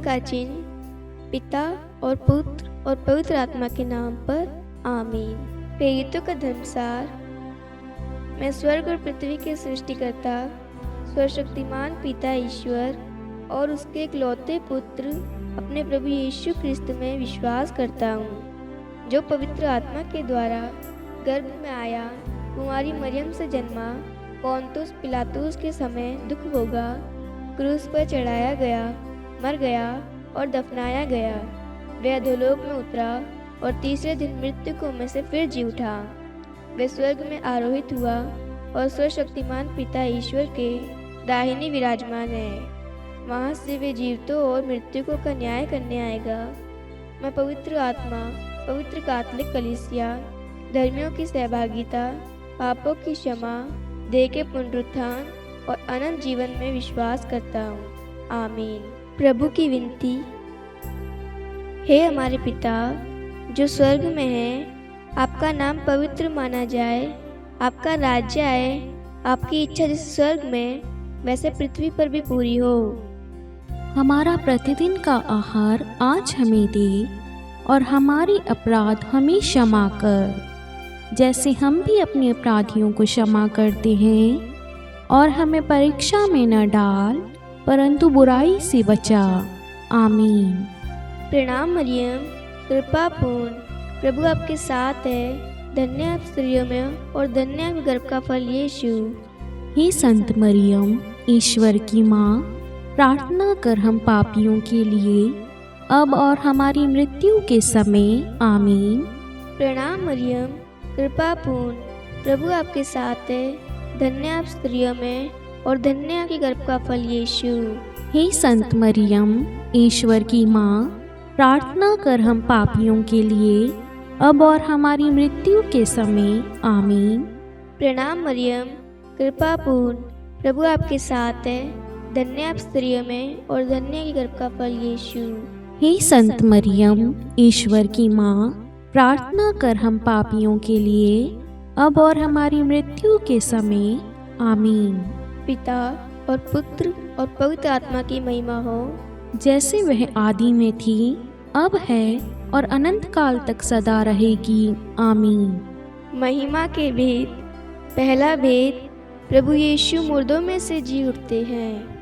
का चिन्ह पिता और पुत्र और पवित्र आत्मा के नाम पर आमीन। प्रेरितों का धर्मसार। मैं स्वर्ग और पृथ्वी के सृष्टिकर्ता सर्वशक्तिमान पिता ईश्वर और उसके इकलौते पुत्र अपने प्रभु यीशु क्रिस्त में विश्वास करता हूँ, जो पवित्र आत्मा के द्वारा गर्भ में आया, कुंवारी मरियम से जन्मा, पोंतुस पिलातुस के समय दुख भोगा, क्रूस पर चढ़ाया गया, मर गया और दफनाया गया। वह अधोलोक में उतरा और तीसरे दिन मृतकों में से फिर जी उठा। वह स्वर्ग में आरोहित हुआ और सर्वशक्तिमान पिता ईश्वर के दाहिने विराजमान है। वहाँ से वे जीवितों और मृतकों का न्याय करने आएगा। मैं पवित्र आत्मा, पवित्र कैथोलिक कलीसिया, धर्मियों की सहभागिता, पापों की क्षमा, देह के पुनरुत्थान और अनंत जीवन में विश्वास करता हूँ। आमीन। प्रभु की विनती। हे हमारे पिता जो स्वर्ग में है, आपका नाम पवित्र माना जाए, आपका राज्य आए, आपकी इच्छा जैसे स्वर्ग में वैसे पृथ्वी पर भी पूरी हो। हमारा प्रतिदिन का आहार आज हमें दे और हमारी अपराध हमें क्षमा कर, जैसे हम भी अपने अपराधियों को क्षमा करते हैं, और हमें परीक्षा में न डाल परंतु बुराई से बचा। आमीन। प्रणाम मरियम, कृपा पूर्ण, प्रभु आपके साथ है, धन्य आप स्त्रियों में और धन्य आपके गर्भ का फल यीशु। हे संत मरियम, ईश्वर की माँ, प्रार्थना कर हम पापियों के लिए अब और हमारी मृत्यु के समय। आमीन। प्रणाम मरियम, कृपा पूर्ण, प्रभु आपके साथ है, धन्य आप स्त्रियों में और धन्य आपके गर्भ का फल यीशु। हे संत मरियम, ईश्वर की माँ, प्रार्थना कर हम पापियों के लिए अब और हमारी मृत्यु के समय। आमीन। प्रणाम मरियम, कृपा पूर्ण, प्रभु आपके साथ है, धन्य आप स्त्रियों में और धन्य आपके गर्भ का फल यीशु। हे संत मरियम, ईश्वर की माँ, प्रार्थना कर हम पापियों के लिए अब और हमारी मृत्यु के समय। आमीन। पिता और पुत्र और पवित्र आत्मा की महिमा हो, जैसे वह आदि में थी, अब है और अनंत काल तक सदा रहेगी। आमीन। महिमा के भेद। पहला भेद, प्रभु यीशु मुर्दों में से जी उठते हैं।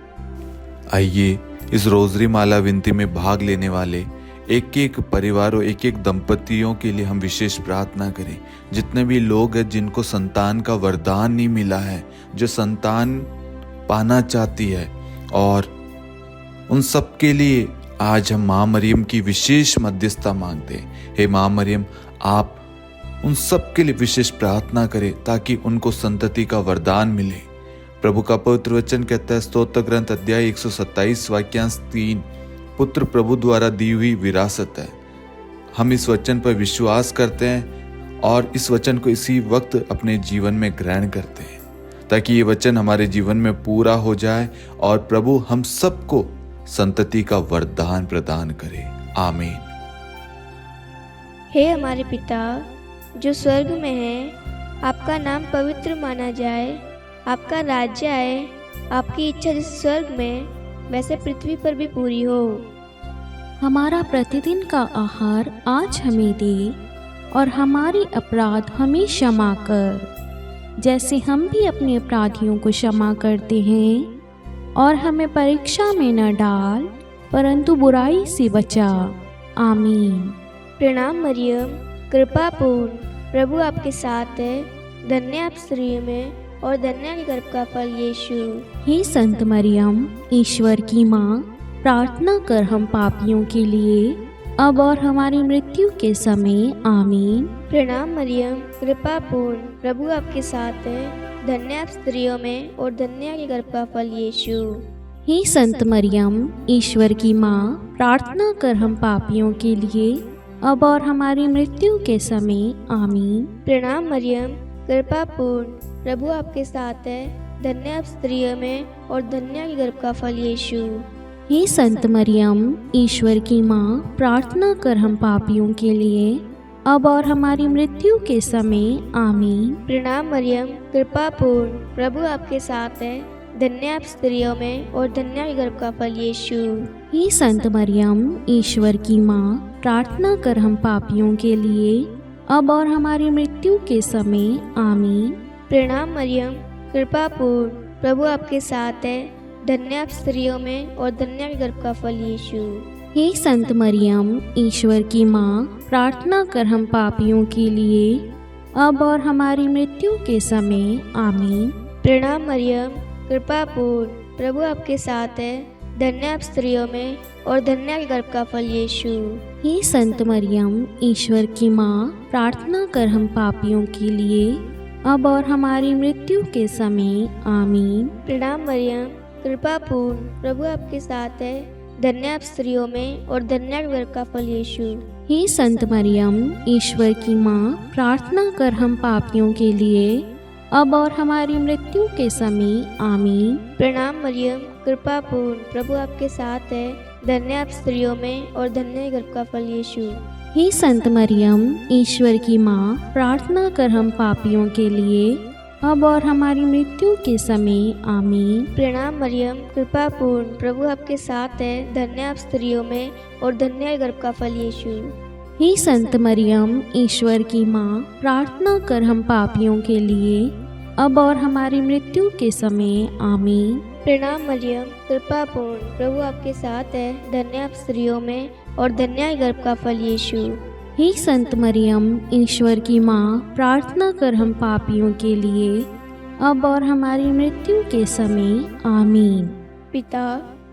आइए इस रोजरी माला विनती में भाग लेने वाले एक एक परिवारों, एक एक दंपतियों के लिए हम विशेष प्रार्थना करें। जितने भी लोग हैं जिनको संतान का वरदान नहीं मिला है, जो संतान पाना चाहती है, और उन सब के लिए आज हम माँ मरियम की विशेष मध्यस्थता मांगते हैं। हे माँ मरियम, आप उन सब के लिए विशेष प्रार्थना करें ताकि उनको संतति का वरदान मिले। प्रभु का पवित्र वचन कहता है, स्तोत्र ग्रंथ अध्याय 127 वाक्यांश 3, पुत्र प्रभु द्वारा दी हुई विरासत है। हम इस वचन पर विश्वास करते हैं और इस वचन को इसी वक्त अपने जीवन में ग्रहण करते हैं ताकि ये वचन हमारे जीवन में पूरा हो जाए और प्रभु हम सबको संतति का वरदान प्रदान करे। आमीन। हे हमारे पिता जो स्वर्ग में है, आपका नाम पवित्र माना जाए, आपका राज्य आए, आपकी इच्छा जैसे स्वर्ग में वैसे पृथ्वी पर भी पूरी हो। हमारा प्रतिदिन का आहार आज हमें दे और हमारी अपराध हमें क्षमा कर, जैसे हम भी अपने अपराधियों को क्षमा करते हैं, और हमें परीक्षा में न डाल परंतु बुराई से बचा। आमीन। प्रणाम मरियम, कृपा पूर्ण, प्रभु आपके साथ है, धन्य आप स्त्रियों में और धन्य आपके गर्भ का फल यीशु। हे संत मरियम, ईश्वर की माँ, प्रार्थना कर हम पापियों के लिए अब और हमारी मृत्यु के समय। आमीन। प्रणाम मरियम, कृपा पूर्ण, प्रभु आपके साथ है, धन्य आप स्त्रियों में और धन्य आपके गर्भ का फल यीशु। हे संत मरियम, ईश्वर की माँ, प्रार्थना कर हम पापियों के लिए अब और हमारी मृत्यु के समय। आमीन। प्रणाम मरियम, कृपा पूर्ण, प्रभु आपके साथ है, धन्य आप स्त्रियों में और धन्य आपके गर्भ का फल यीशु। हे संत मरियम, ईश्वर की माँ, प्रार्थना कर हम पापियों के लिए अब और हमारी मृत्यु के समय। आमीन। प्रणाम मरियम, कृपा पूर्ण, प्रभु आपके साथ है, धन्य आप स्त्रियों में और धन्य आपके गर्भ का फल यीशु। हे संत मरियम, ईश्वर की माँ, प्रार्थना कर हम पापियों के लिए, अब और हमारी मृत्यु के समय। आमीन। प्रणाम मरियम, कृपा पूर्ण, प्रभु आपके साथ है, धन्य आप स्त्रियों में और धन्य आपके गर्भ का फल यीशु। हे संत मरियम, ईश्वर की माँ, प्रार्थना कर हम पापियों के लिए, अब और हमारी मृत्यु के समय। आमीन। प्रणाम मरियम, कृपा पूर्ण, प्रभु आपके साथ है, धन्य आप स्त्रियों में और धन्य आपके गर्भ का फल यीशु। हे संत मरियम, ईश्वर की माँ, प्रार्थना कर हम पापियों के लिए, अब और हमारी मृत्यु के समय। आमीन। प्रणाम मरियम, कृपा पूर्ण, प्रभु आपके साथ है, धन्य आप स्त्रियों में और धन्य आपके गर्भ का फल यीशु। हे संत मरियम, ईश्वर की माँ, प्रार्थना कर हम पापियों के लिए, अब और हमारी मृत्यु के समय। आमीन। प्रणाम मरियम, कृपा पूर्ण, प्रभु आपके साथ है, धन्य आप स्त्रियों में और धन्य आपके गर्भ का फल यीशु। हे संत मरियम, ईश्वर की माँ, प्रार्थना कर हम पापियों के लिए, अब और हमारी मृत्यु के समय। आमीन। प्रणाम मरियम, कृपा पूर्ण, प्रभु आपके साथ है, धन्य आप स्त्रियों में और धन्य आपके गर्भ का फल यीशु। हे संत मरियम, ईश्वर की माँ, प्रार्थना कर हम पापियों के लिए, अब और हमारी मृत्यु के समय। आमीन। प्रणाम मरियम, कृपा पूर्ण, प्रभु आपके साथ है, धन्य आप स्त्रियों में और धन्य आपके गर्भ का फल यीशु। हे संत मरियम, ईश्वर की माँ, प्रार्थना कर हम पापियों के लिए, अब और हमारी मृत्यु के समय। आमीन। पिता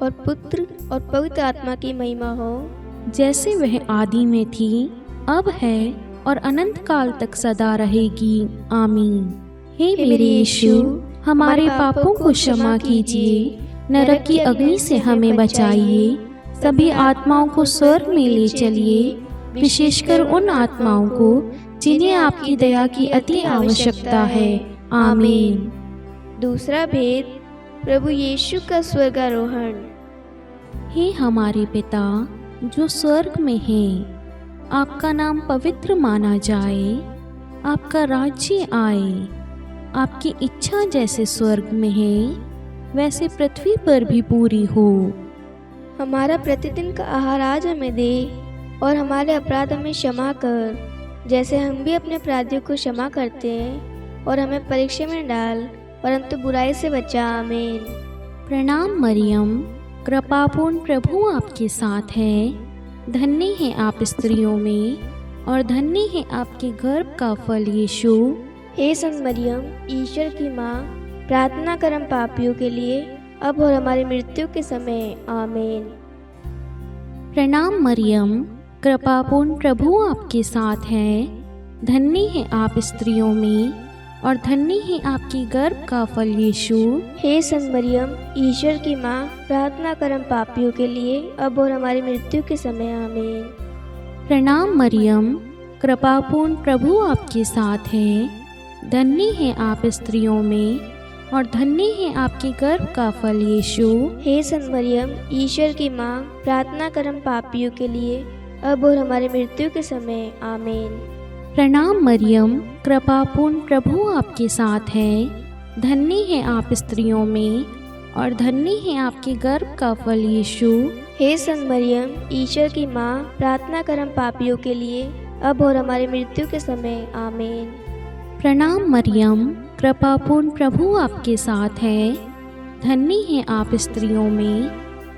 और पुत्र और पवित्र आत्मा की महिमा हो, जैसे वह आदि में थी, अब है और अनंत काल तक सदा रहेगी। आमीन। हे मेरे यीशु, हमारे पापों को क्षमा कीजिए, नरक की अग्नि से हमें बचाइए, सभी आत्माओं को स्वर्ग में ले चलिए, विशेषकर उन आत्माओं को जिन्हें आपकी दया की अति आवश्यकता है। आमीन। दूसरा भेद, प्रभु यीशु का स्वर्गारोहण। हे हमारे पिता जो स्वर्ग में है, आपका नाम पवित्र माना जाए, आपका राज्य आए, आपकी इच्छा जैसे स्वर्ग में है वैसे पृथ्वी पर भी पूरी हो। हमारा प्रतिदिन का आहार आज हमें दे और हमारे अपराध हमें क्षमा कर, जैसे हम भी अपने अपराधियों को क्षमा करते हैं, और हमें परीक्षा में डाल परंतु बुराई से बचा। आमीन। प्रणाम मरियम, कृपापूर्ण, प्रभु आपके साथ है, धन्य है आप स्त्रियों में और धन्य है आपके गर्भ का फल यीशु। हे संत मरियम, ईश्वर की माँ, प्रार्थना कर हम पापियों के लिए, अब और हमारी मृत्यु के समय। आमीन। प्रणाम मरियम, कृपापूर्ण, प्रभु आपके साथ है, धन्य है आप स्त्रियों में और धन्य है आपकी गर्भ का फल यीशु। हे संत मरियम, ईश्वर की माँ, प्रार्थना कर हम पापियों के लिए, अब और हमारी मृत्यु के समय। आमीन। प्रणाम मरियम, कृपापूर्ण, प्रभु आपके साथ है, धन्य है आप स्त्रियों में और धन्य है आपके गर्भ का फल यीशु। हे संत मरियम, ईश्वर की माँ, प्रार्थना कर हम पापियों के लिए, अब और हमारी मृत्यु के समय। आमीन। प्रणाम मरियम, कृपापूर्ण, प्रभु आपके साथ है, धन्य है आप स्त्रियों में और धन्य है आपके गर्भ का फल यीशु। हे संत मरियम, ईश्वर की माँ, प्रार्थना कर हम पापियों के लिए, अब और हमारी मृत्यु के समय। आमीन। प्रणाम मरियम, कृपापूर्ण, प्रभु आपके साथ है, धन्य है आप स्त्रियों में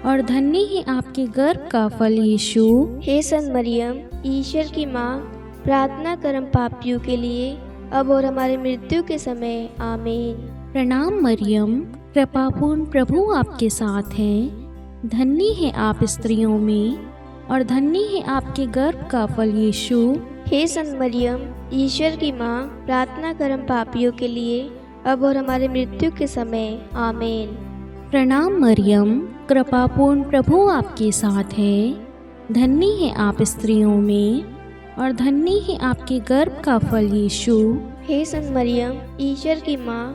और धन्य है आपके गर्भ का फल यीशु। हे संत मरियम, ईश्वर की माँ, प्रार्थना कर हम पापियों के लिए, अब और हमारी मृत्यु के समय। आमीन। प्रणाम मरियम, कृपापूर्ण, प्रभु आपके साथ है, धन्य है आप स्त्रियों में और धन्य है आपके गर्भ का फल यीशु। हे संत मरियम, ईश्वर की माँ, प्रार्थना कर हम पापियों के लिए, अब और हमारी मृत्यु के समय। आमीन। प्रणाम मरियम, कृपापूर्ण, प्रभु आपके साथ है, धन्य है आप स्त्रियों में और धन्य है आपके गर्भ का फल यीशु। हे संत मरियम, ईश्वर की माँ,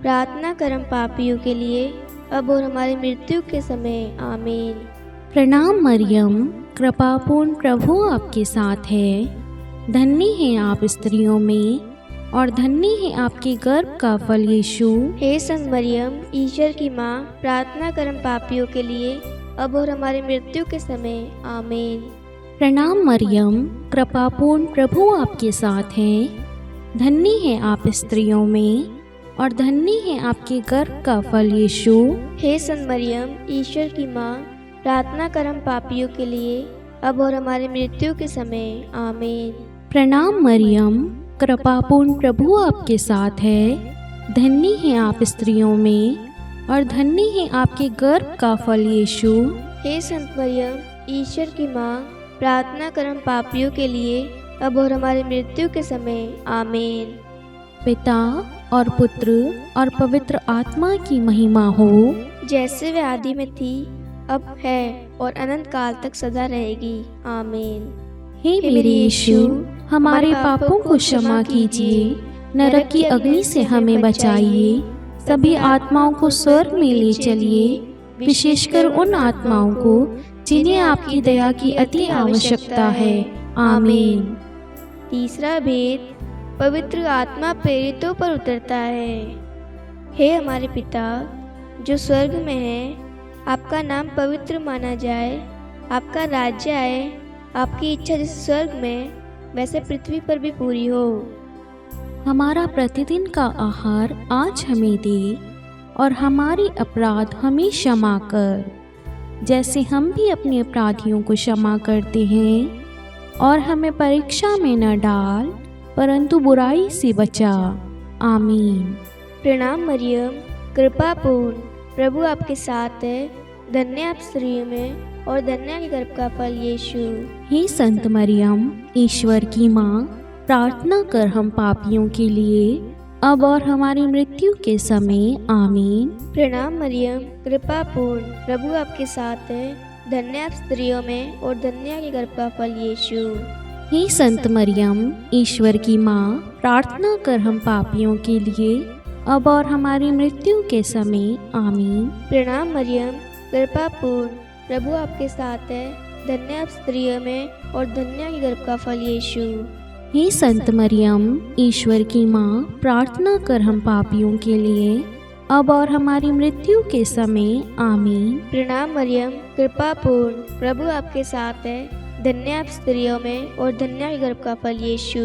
प्रार्थना कर हम पापियों के लिए, अब और हमारी मृत्यु के समय। आमीन। प्रणाम मरियम, कृपापूर्ण, प्रभु आपके साथ है, धन्य है आप स्त्रियों में और धन्य है आपके गर्भ का फल यीशु। हे संत मरियम, ईश्वर की माँ, प्रार्थना कर हम पापियों के लिए, अब और हमारी मृत्यु के समय। आमीन। प्रणाम मरियम, कृपापूर्ण प्रभु आपके साथ हैं। धन्य है आप स्त्रियों में और धन्य है आपके गर्भ का फल यीशु। हे संत मरियम, ईश्वर की माँ, प्रार्थना कर हम पापियों के लिए, अब और हमारी मृत्यु के समय। आमीन। प्रणाम मरियम, कृपापूर्ण प्रभु आपके साथ है। धन्य है आप स्त्रियों में और धन्य है आपके गर्भ का फल यीशु। हे संत मरियम, ईश्वर की माँ, प्रार्थना कर हम पापियों के लिए, अब और हमारी मृत्यु के समय। आमीन। पिता और पुत्र और पवित्र आत्मा की महिमा हो, जैसे वे आदि में थी, अब है और अनंत काल तक सदा रहेगी। आमीन। हे मेरे यीशु, हमारे पापों को क्षमा कीजिए, नरक की अग्नि से हमें बचाइए, सभी आत्माओं को स्वर्ग में ले चलिए, विशेषकर उन आत्माओं को जिन्हें आपकी दया की अति आवश्यकता है। आमीन। तीसरा भेद, पवित्र आत्मा प्रेरितों पर उतरता है। हे हमारे पिता जो स्वर्ग में है, आपका नाम पवित्र माना जाए, आपका राज्य आए, आपकी इच्छा जैसे स्वर्ग में वैसे पृथ्वी पर भी पूरी हो। हमारा प्रतिदिन का आहार आज हमें दे और हमारे अपराध हमें क्षमा कर, जैसे हम भी अपने अपराधियों को क्षमा करते हैं, और हमें परीक्षा में न डाल परंतु बुराई से बचा। आमीन। प्रणाम मरियम, कृपापूर्ण प्रभु आपके साथ है, धन्य आप स्त्रियों में और धन्य आपके गर्भ का फल यीशु। हे संत मरियम, ईश्वर की माँ, प्रार्थना कर हम पापियों के लिए, अब और हमारी मृत्यु के समय। आमीन। प्रणाम मरियम, कृपापूर्ण प्रभु आपके साथ है, धन्य आप स्त्रियों में और धन्य आपके गर्भ का फल यीशु। हे संत मरियम, ईश्वर की माँ, प्रार्थना कर हम पापियों के लिए, अब और हमारी मृत्यु के समय। आमीन। प्रणाम मरियम, कृपापूर्ण प्रभु आपके साथ है, धन्य आप स्त्रियों में और धन्य आपके गर्भ का फल यीशु। हे संत मरियम, ईश्वर की माँ, प्रार्थना कर हम पापियों के लिए, अब और हमारी मृत्यु के समय। आमीन। प्रणाम मरियम, कृपापूर्ण प्रभु आपके साथ है, धन्य आप स्त्रियों में और धन्य आपके गर्भ का फल यीशु।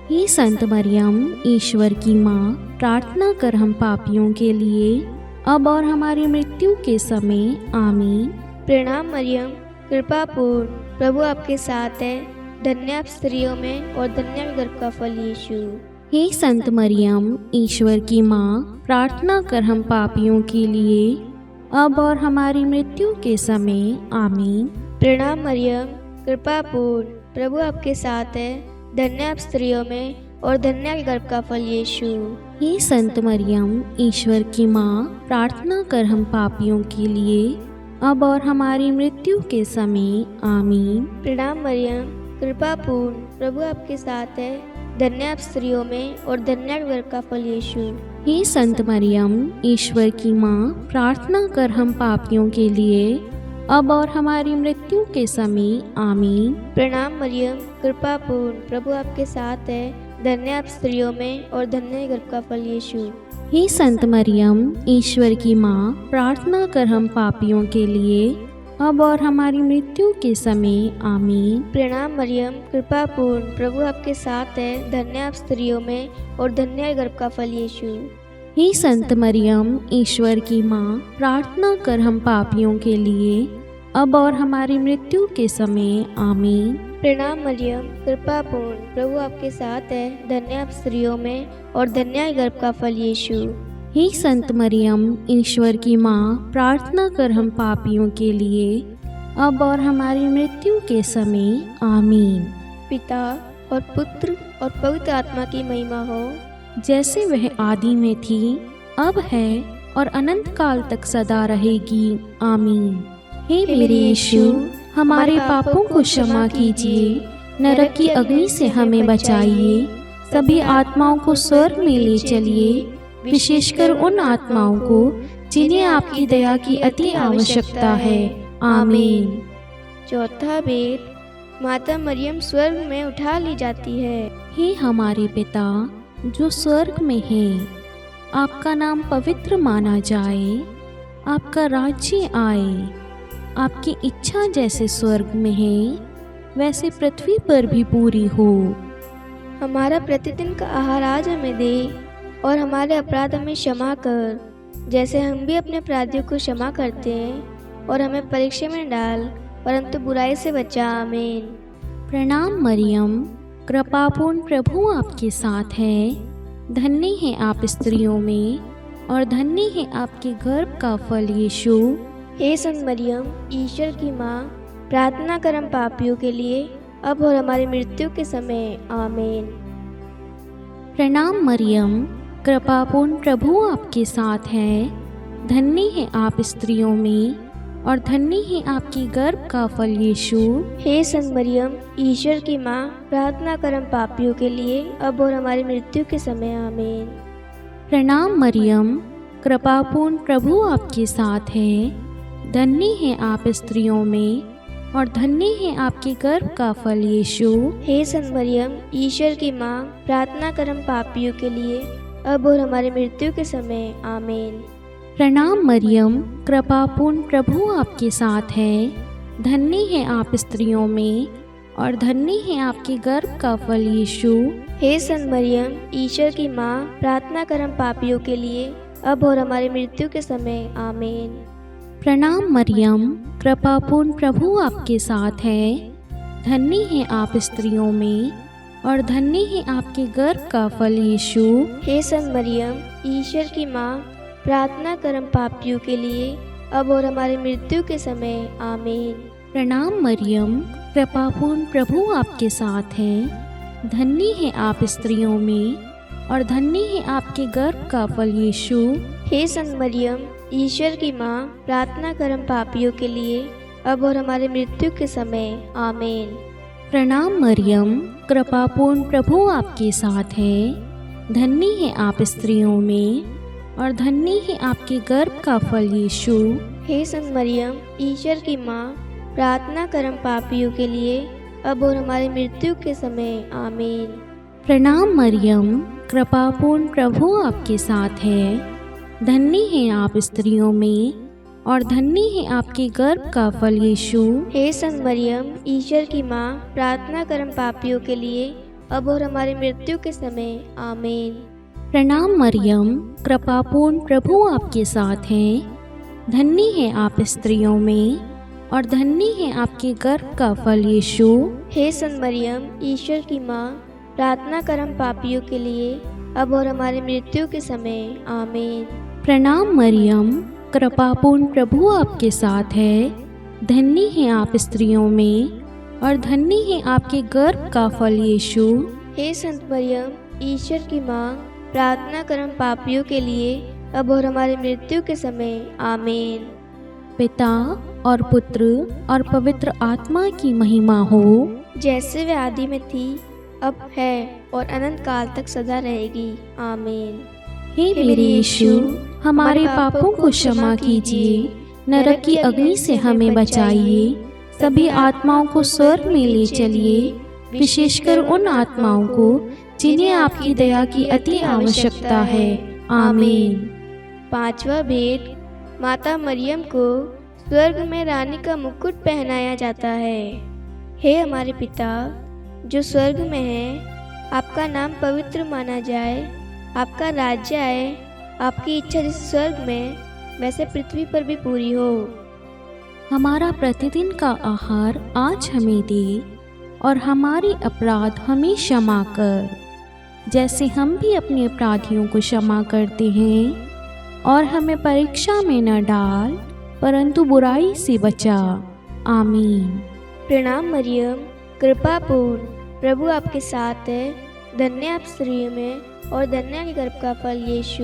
हे संत मरियम, ईश्वर की माँ, प्रार्थना कर हम पापियों के लिए, अब और हमारी मृत्यु के समय। आमीन। प्रणाम मरियम, कृपापूर्ण प्रभु आपके साथ है, धन्य आप स्त्रियों में और धन्य आपके गर्भ का फल यीशु। हे संत मरियम, ईश्वर की माँ, प्रार्थना कर हम पापियों के लिए, अब और हमारी मृत्यु के समय। आमीन। प्रणाम मरियम, कृपापूर्ण प्रभु आपके साथ है, धन्य आप स्त्रियों में और धन्य आपके गर्भ का फल यीशु। हे संत मरियम, ईश्वर की माँ, प्रार्थना कर हम पापियों के लिए, अब और हमारी मृत्यु के समय। आमीन। प्रणाम मरियम, कृपापूर्ण प्रभु आपके साथ है, धन्य आप स्त्रियों में और धन्य आपके गर्भ का फल यीशु। हे संत मरियम, ईश्वर की माँ, प्रार्थना कर हम पापियों के लिए, अब और हमारी मृत्यु के समय। आमीन। प्रणाम मरियम, कृपापूर्ण प्रभु आपके साथ है, धन्य आप स्त्रियों में और धन्य आपके गर्भ का फल यीशु। हे संत मरियम, ईश्वर की माँ, प्रार्थना कर हम पापियों के लिए, अब और हमारी मृत्यु के समय। आमीन। प्रणाम मरियम, कृपापूर्ण प्रभु आपके साथ है, धन्य आप स्त्रियों में और धन्य आपके गर्भ का फल यीशु। हे संत मरियम, ईश्वर की माँ, प्रार्थना कर हम पापियों के लिए, अब और हमारी मृत्यु के समय। आमीन। प्रणाम मरियम, कृपापूर्ण प्रभु आपके साथ है, धन्य आप स्त्रियों में और धन्य आपके गर्भ का फल यीशु। हे संत मरियम, ईश्वर की माँ, प्रार्थना कर हम पापियों के लिए, अब और हमारी मृत्यु के समय। आमीन। पिता और पुत्र और पवित्र आत्मा की महिमा हो, जैसे वह आदि में थी, अब है और अनंत काल तक सदा रहेगी। आमीन। हे मेरे यीशु, हमारे पापों को क्षमा कीजिए, नरक की अग्नि से हमें बचाइए, सभी आत्माओं को स्वर्ग में ले चलिए, विशेषकर उन आत्माओं को जिन्हें आपकी दया की अति आवश्यकता है। आमीन। चौथा भेद, माता मरियम स्वर्ग में उठा ली जाती है। हे हमारे पिता जो स्वर्ग में है, आपका नाम पवित्र माना जाए, आपका राज्य आए, आपकी इच्छा जैसे स्वर्ग में है वैसे पृथ्वी पर भी पूरी हो। हमारा प्रतिदिन का आहार आज हमें दे, और हमारे अपराध हमें क्षमा कर, जैसे हम भी अपने अपराधियों को क्षमा करते हैं, और हमें परीक्षा में न डाल, परंतु बुराई से बचा। आमीन। प्रणाम मरियम, कृपापूर्ण प्रभु आपके साथ है। धन्य है आप स्त्रियों में, और धन्य है आपके गर्भ का फल यीशु। हे संत मरियम, ईश्वर की माँ, प्रार्थना कर हम पापियों के लिए, अब और हमारी मृत्यु के समय। आमीन। प्रणाम मरियम, कृपापूर्ण प्रभु आपके साथ है। धन्य है आप स्त्रियों में, और धन्य है आपकी गर्भ का फल यीशु। हे संत मरियम, ईश्वर की माँ, प्रार्थना कर हम पापियों के लिए, अब और हमारी मृत्यु के समय। आमीन। प्रणाम मरियम, कृपापूर्ण प्रभु आपके साथ है। धन्य है आप स्त्रियों में, और धन्य है आपके गर्भ का फल यीशु। हे संत मरियम, ईश्वर की माँ, प्रार्थना कर हम पापियों के लिए, अब और हमारी मृत्यु के समय। आमीन। प्रणाम मरियम, कृपापूर्ण प्रभु आपके साथ है। धन्य है आप स्त्रियों में, और धन्य है आपके गर्भ का फल यीशु। हे संत मरियम, ईश्वर की माँ, प्रार्थना कर हम पापियों के लिए, अब और हमारी मृत्यु के समय। आमीन। प्रणाम मरियम, कृपापूर्ण प्रभु आपके साथ है। धन्य है आप स्त्रियों में, और धन्य है आपके गर्भ का फल यीशु। हे संत मरियम, ईश्वर की माँ, प्रार्थना कर हम पापियों के लिए, अब और हमारी मृत्यु के समय। आमीन। प्रणाम मरियम, कृपापूर्ण प्रभु आपके साथ है। धन्य है आप स्त्रियों में, और धन्य है आपके गर्भ का फल यीशु। हे संत मरियम, ईश्वर की माँ, प्रार्थना कर हम पापियों के लिए, अब और हमारी मृत्यु के समय। आमीन। प्रणाम मरियम, कृपापूर्ण प्रभु आपके साथ है। धन्य है आप स्त्रियों में, और धन्य है आपके गर्भ का फल यीशु। हे संत मरियम, ईश्वर की माँ, प्रार्थना कर हम पापियों के लिए, अब और हमारी मृत्यु के समय। आमीन। प्रणाम मरियम, कृपापूर्ण प्रभु आपके साथ है। धन्य है आप स्त्रियों में, और धन्य है आपके गर्भ का फल यीशु। हे संत मरियम, ईश्वर की माँ, प्रार्थना कर हम पापियों के लिए, अब और हमारी मृत्यु के समय। आमीन। प्रणाम मरियम, कृपापूर्ण प्रभु आपके साथ है। धन्य है आप स्त्रियों में, और धन्य है आपके गर्भ का फल यीशु। हे संत मरियम, ईश्वर की माँ, प्रार्थना कर हम पापियों के लिए, अब और हमारी मृत्यु के समय। आमीन। प्रणाम मरियम, कृपापूर्ण प्रभु आपके साथ है। धन्य है आप स्त्रियों में, और धन्य है आपके गर्भ का फल यीशु। हे संत मरियम, ईश्वर की माँ, प्रार्थना कर हम पापियों के लिए, अब और हमारी मृत्यु के समय। आमीन। पिता और पुत्र और पवित्र आत्मा की महिमा हो, जैसे वे आदि में थी, अब है, और अनंत काल तक सदा रहेगी। आमीन। हे मेरे यीशु, हमारे पापों को क्षमा कीजिए, नरक की अग्नि से हमें बचाइए, सभी आत्माओं को स्वर्ग में ले चलिए, विशेषकर उन आत्माओं को जिन्हें आपकी दया की अति आवश्यकता है। आमीन। पांचवा भेद, माता मरियम को स्वर्ग में रानी का मुकुट पहनाया जाता है। हे हमारे पिता जो स्वर्ग में है, आपका नाम पवित्र माना जाए, आपका राज्य आए, आपकी इच्छा जैसे स्वर्ग में वैसे पृथ्वी पर भी पूरी हो। हमारा प्रतिदिन का आहार आज हमें दे, और हमारे अपराध हमें क्षमा कर, जैसे हम भी अपने अपराधियों को क्षमा करते हैं, और हमें परीक्षा में न डाल, परंतु बुराई से बचा। आमीन। प्रणाम मरियम, कृपा पूर्ण, प्रभु आपके साथ है, धन्य आप स्त्रियों में, और धन्य के गर्भ का फल यीशु।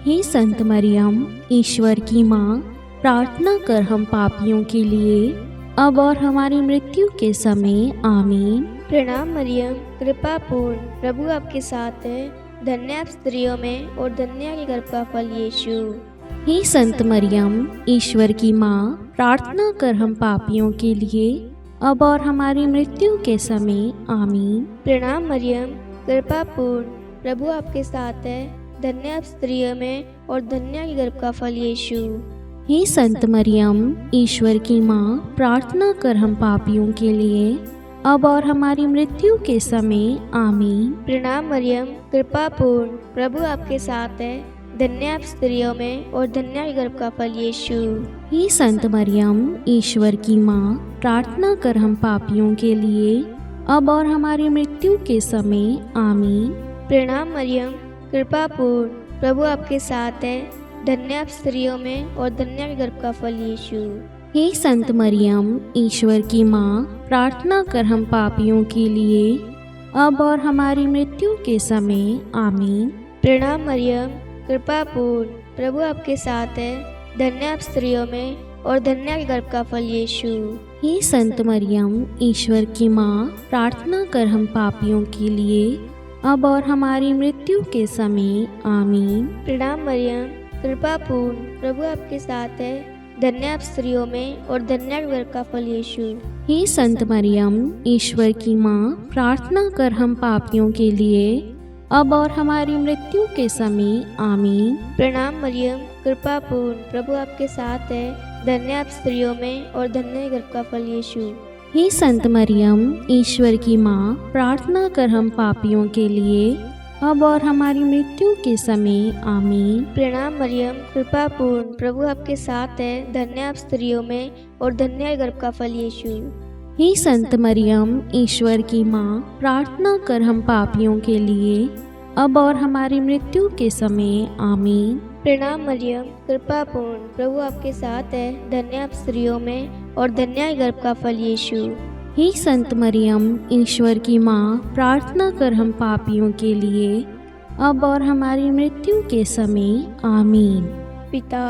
हे संत मरियम, ईश्वर की माँ, प्रार्थना कर हम पापियों के लिए, अब और हमारी मृत्यु के समय। आमीन। प्रणाम मरियम, कृपा पूर्ण, प्रभु आपके साथ है, धन्य आप स्त्रियों में, और धन्य के गर्भ का फल यीशु। हे संत मरियम, ईश्वर की माँ, प्रार्थना कर हम पापियों के लिए, अब और हमारी मृत्यु के समय। आमीन। प्रणाम मरियम, कृपा पूर्ण, प्रभु आपके साथ है, धन्य आप स्त्रियों में और धन्य आपके गर्भ का फल यीशु। हे संत मरियम, ईश्वर की माँ, प्रार्थना कर हम पापियों के लिए, अब और हमारी मृत्यु के समय। आमीन। प्रणाम मरियम, कृपा पूर्ण, प्रभु आपके साथ है, धन्य आप स्त्रियों में और धन्य आपके गर्भ का फल यीशु। हे संत मरियम, ईश्वर की माँ, प्रार्थना कर हम पापियों के लिए, अब और हमारी मृत्यु के समय। आमीन। प्रणाम मरियम, कृपा पूर्ण, प्रभु आपके साथ है, धन्य आप स्त्रियों में और धन्य आपके गर्भ का फल यीशु। हे संत मरियम, ईश्वर की माँ, प्रार्थना कर हम पापियों के लिए, अब और हमारी मृत्यु के समय। आमीन। प्रणाम मरियम, कृपा पूर्ण, प्रभु आपके साथ है, धन्य आप स्त्रियों में और धन्य आपके गर्भ का फल यीशु। हे संत मरियम, ईश्वर की माँ, प्रार्थना कर हम पापियों के लिए, अब और हमारी मृत्यु के समय। आमीन। प्रणाम मरियम, कृपा पूर्ण, प्रभु आपके साथ है, धन्य आप स्त्रियों में और धन्य आपके गर्भ का फल यीशु। हे संत मरियम, ईश्वर की माँ, प्रार्थना कर हम पापियों के लिए, अब और हमारी मृत्यु के समय। आमीन। प्रणाम मरियम, कृपा पूर्ण, प्रभु आपके साथ है, धन्य आप स्त्रियों में और धन्य आपके गर्भ का फल यीशु। हे संत मरियम, ईश्वर की माँ, प्रार्थना कर हम पापियों के लिए, अब और हमारी मृत्यु के समय। आमीन। प्रणाम मरियम, कृपा पूर्ण, प्रभु आपके साथ है, धन्य आप स्त्रियों में और धन्य आपके गर्भ का फल यीशु। हे संत मरियम, ईश्वर की माँ, प्रार्थना कर हम पापियों के लिए, अब और हमारी मृत्यु के समय। आमीन। प्रणाम मरियम, कृपा पूर्ण, प्रभु आपके साथ है, धन्य आप स्त्रियों में और धन्य आपके गर्भ का फल यीशु। हे संत मरियम, ईश्वर की माँ, प्रार्थना कर हम पापियों के लिए, अब और हमारी मृत्यु के समय। आमीन। पिता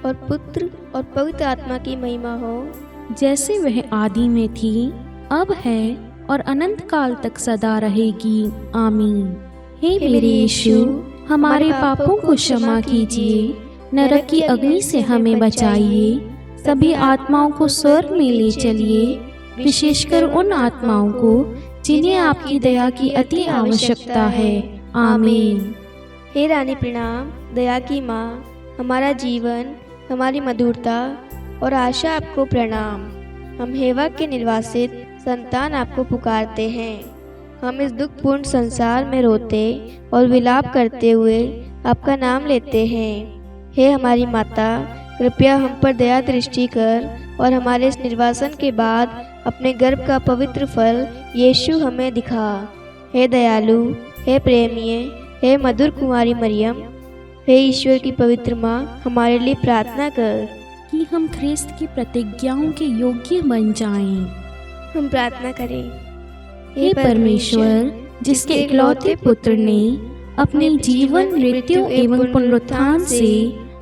और पुत्र और पवित्र आत्मा की महिमा हो, जैसे वह आदि में थी, अब है और अनंत काल तक सदा रहेगी। आमीन। हे मेरे यीशु, हमारे पापों को क्षमा कीजिए, नरक की अग्नि से हमें बचाइए, सभी आत्माओं को स्वर्ग में ले चलिए, विशेषकर उन आत्माओं को जिन्हें आपकी दया की अति आवश्यकता है। आमीन। हे रानी प्रणाम, दया की माँ, हमारा जीवन, हमारी मधुरता और आशा आपको प्रणाम। हम हेवा के निर्वासित संतान आपको पुकारते हैं। हम इस दुखपूर्ण संसार में रोते और विलाप करते हुए आपका नाम लेते हैं। हे हमारी माता, कृपया हम पर दया दृष्टि कर और हमारे इस निर्वासन के बाद अपने गर्भ का पवित्र फल यीशु हमें दिखा। हे दयालु, हे प्रेमीय, हे मधुर कुमारी मरियम, हे ईश्वर की पवित्र माँ, हमारे लिए प्रार्थना कर कि हम ख्रिस्त की प्रतिज्ञाओं के योग्य बन जाएं। हम प्रार्थना करें। हे परमेश्वर, जिसके इकलौते पुत्र ने अपने जीवन, मृत्यु एवं पुनरुत्थान से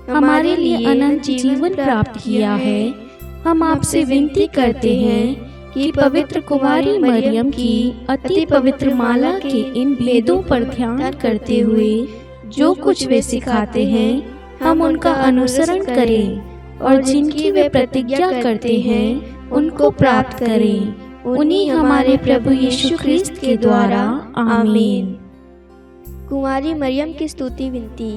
हमारे लिए अनंत जीवन प्राप्त किया है, हम आपसे विनती करते हैं कि पवित्र कुमारी मरियम की अति पवित्र माला के इन वेदों पर ध्यान करते हुए जो कुछ वे सिखाते हैं, हम उनका अनुसरण करें और जिनकी वे प्रतिज्ञा करते हैं उनको प्राप्त करें। उन्हीं हमारे प्रभु यीशु ख्रिस्त के द्वारा। आमीन। कुमारी मरियम की स्तुति विनती।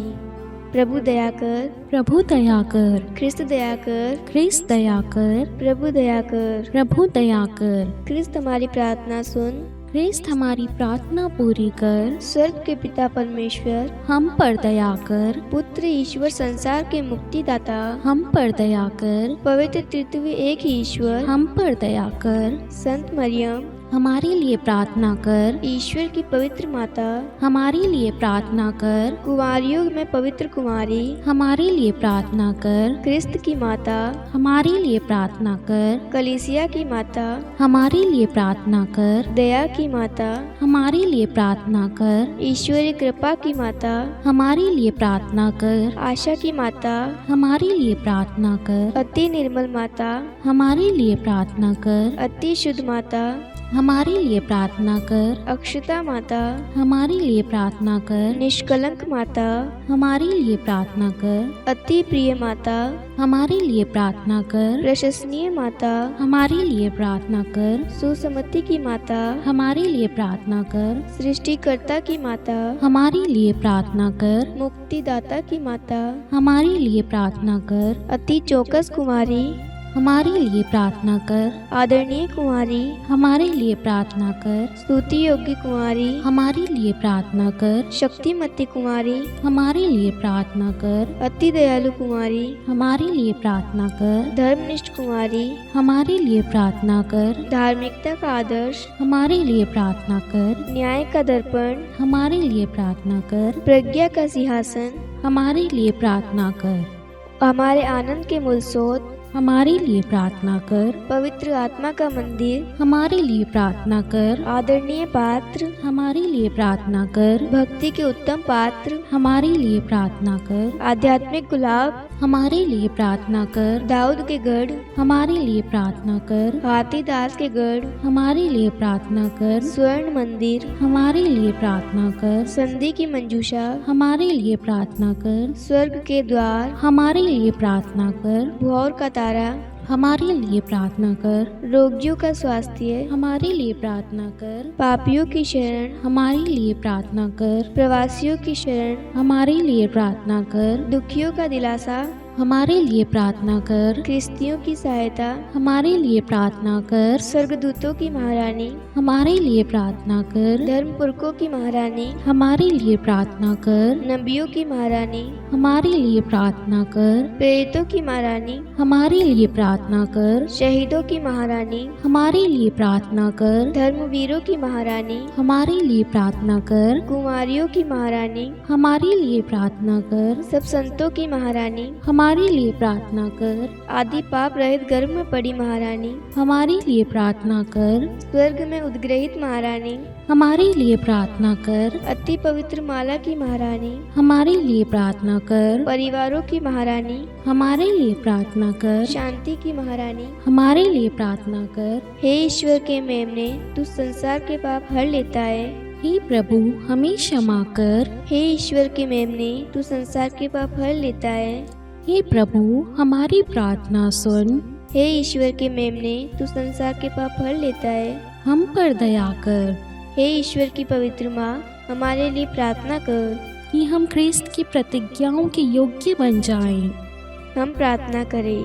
प्रभु दया कर, प्रभु दया कर, ख्रिस्त दया कर, ख्रिस्त दया कर, प्रभु दया कर, प्रभु दया कर। ख्रिस्त हमारी प्रार्थना सुन, ख्रिस्त हमारी प्रार्थना पूरी कर। स्वर्ग के पिता परमेश्वर, हम पर दया कर। पुत्र ईश्वर संसार के मुक्तिदाता, हम पर दया कर। पवित्र तृतीय एक ही ईश्वर, हम पर दया कर। संत मरियम, हमारे लिए प्रार्थना कर। ईश्वर की पवित्र माता, हमारे लिए प्रार्थना कर। कुंवारियों में पवित्र कुमारी, हमारे लिए प्रार्थना कर। ख्रिस्त की माता, हमारे लिए प्रार्थना कर। कलीसिया की माता, हमारे लिए प्रार्थना कर। दया की माता, हमारे लिए प्रार्थना कर। ईश्वरीय कृपा की माता, हमारे लिए प्रार्थना कर। आशा की माता, हमारे लिए प्रार्थना कर। अति निर्मल माता, हमारे लिए प्रार्थना कर। अति शुद्ध माता, हमारे लिए प्रार्थना कर। अक्षता माता, हमारे लिए प्रार्थना कर। निष्कलंक माता, हमारे लिए प्रार्थना कर। अति प्रिय माता, हमारे लिए प्रार्थना कर। प्रशंसनीय माता, हमारे लिए प्रार्थना कर। सुसमति की माता, हमारे लिए प्रार्थना कर। सृष्टिकर्ता की माता, हमारे लिए प्रार्थना कर। मुक्तिदाता की माता, हमारे लिए प्रार्थना कर। अति चौकस कुमारी, हमारे लिए प्रार्थना कर। आदरणीय कुमारी, हमारे लिए प्रार्थना कर। स्तुति योग्य कुमारी, हमारे लिए प्रार्थना कर। शक्तिमती कुमारी, हमारे लिए प्रार्थना कर। अति दयालु कुमारी, हमारे लिए प्रार्थना कर। धर्मनिष्ठ कुमारी, हमारे लिए प्रार्थना कर। धार्मिकता का आदर्श, हमारे लिए प्रार्थना कर। न्याय का दर्पण, हमारे लिए प्रार्थना कर। प्रज्ञा का सिंहासन, हमारे लिए प्रार्थना कर। हमारे आनंद के मूल स्रोत, हमारे लिए प्रार्थना कर। पवित्र आत्मा का मंदिर, हमारे लिए प्रार्थना कर। आदरणीय पात्र, हमारे लिए प्रार्थना कर। भक्ति के उत्तम पात्र, हमारे लिए प्रार्थना कर। आध्यात्मिक गुलाब, हमारे लिए प्रार्थना कर। दाऊद के गढ़, हमारे लिए प्रार्थना कर। हाथीदास के गढ़, हमारे लिए प्रार्थना कर। स्वर्ण मंदिर, हमारे लिए प्रार्थना कर। संधि की मंजूषा, हमारे लिए प्रार्थना कर। स्वर्ग के द्वार, हमारे लिए प्रार्थना कर। भौर का तारा, हमारे लिए प्रार्थना कर। रोगियों का स्वास्थ्य, हमारे लिए प्रार्थना कर। पापियों की शरण, हमारे लिए प्रार्थना कर। प्रवासियों की शरण, हमारे लिए प्रार्थना कर। दुखियों का दिलासा, हमारे लिए प्रार्थना कर। ख्रिस्तियों की सहायता, हमारे लिए प्रार्थना कर। स्वर्गदूतों की महारानी, हमारे लिए प्रार्थना कर। धर्मपुरखों की महारानी, हमारे लिए प्रार्थना कर। नबियों की महारानी, हमारे लिए प्रार्थना कर। प्रेरितों की महारानी, हमारे लिए प्रार्थना कर। शहीदों की महारानी, हमारे लिए प्रार्थना कर। धर्मवीरों की महारानी, हमारे लिए प्रार्थना कर। कुमारियों की महारानी, हमारे लिए प्रार्थना कर। सब संतों की महारानी, हमारे लिए प्रार्थना कर। आदि पाप रहित गर्भ में पड़ी महारानी, हमारे लिए प्रार्थना कर। स्वर्ग में उद्ग्रहित महारानी, हमारे लिए प्रार्थना कर। अति पवित्र माला की महारानी, हमारे लिए प्रार्थना कर। परिवारों की महारानी, हमारे लिए प्रार्थना कर। शांति की महारानी, हमारे लिए प्रार्थना कर। हे ईश्वर के मेमने, तू संसार के पाप हर लेता है। हे प्रभु हमें क्षमा कर। हे ईश्वर के मेमने, तू संसार के पाप हर लेता है। हे प्रभु हमारी प्रार्थना सुन। हे ईश्वर के मेमने, तू संसार के पाप हर लेता है। हम पर दया कर। हे ईश्वर की पवित्र माँ, हमारे लिए प्रार्थना कर कि हम ख्रिस्त की प्रतिज्ञाओं के योग्य बन जाएं। हम प्रार्थना करें।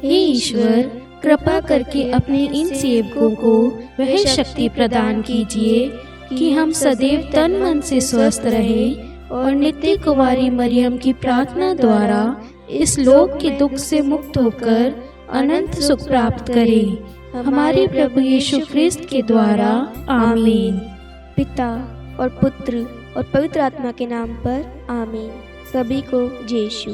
हे ईश्वर कृपा करके अपने इन सेवकों को वह शक्ति प्रदान कीजिए कि हम सदैव तन मन से स्वस्थ रहें और नित्य कुमारी मरियम की प्रार्थना द्वारा इस लोक के दुख से मुक्त होकर अनंत सुख प्राप्त करें। हमारे प्रभु यीशु ख्रिस्त के द्वारा आमीन। पिता और पुत्र और पवित्र आत्मा के नाम पर आमीन। सभी को जय यीशु।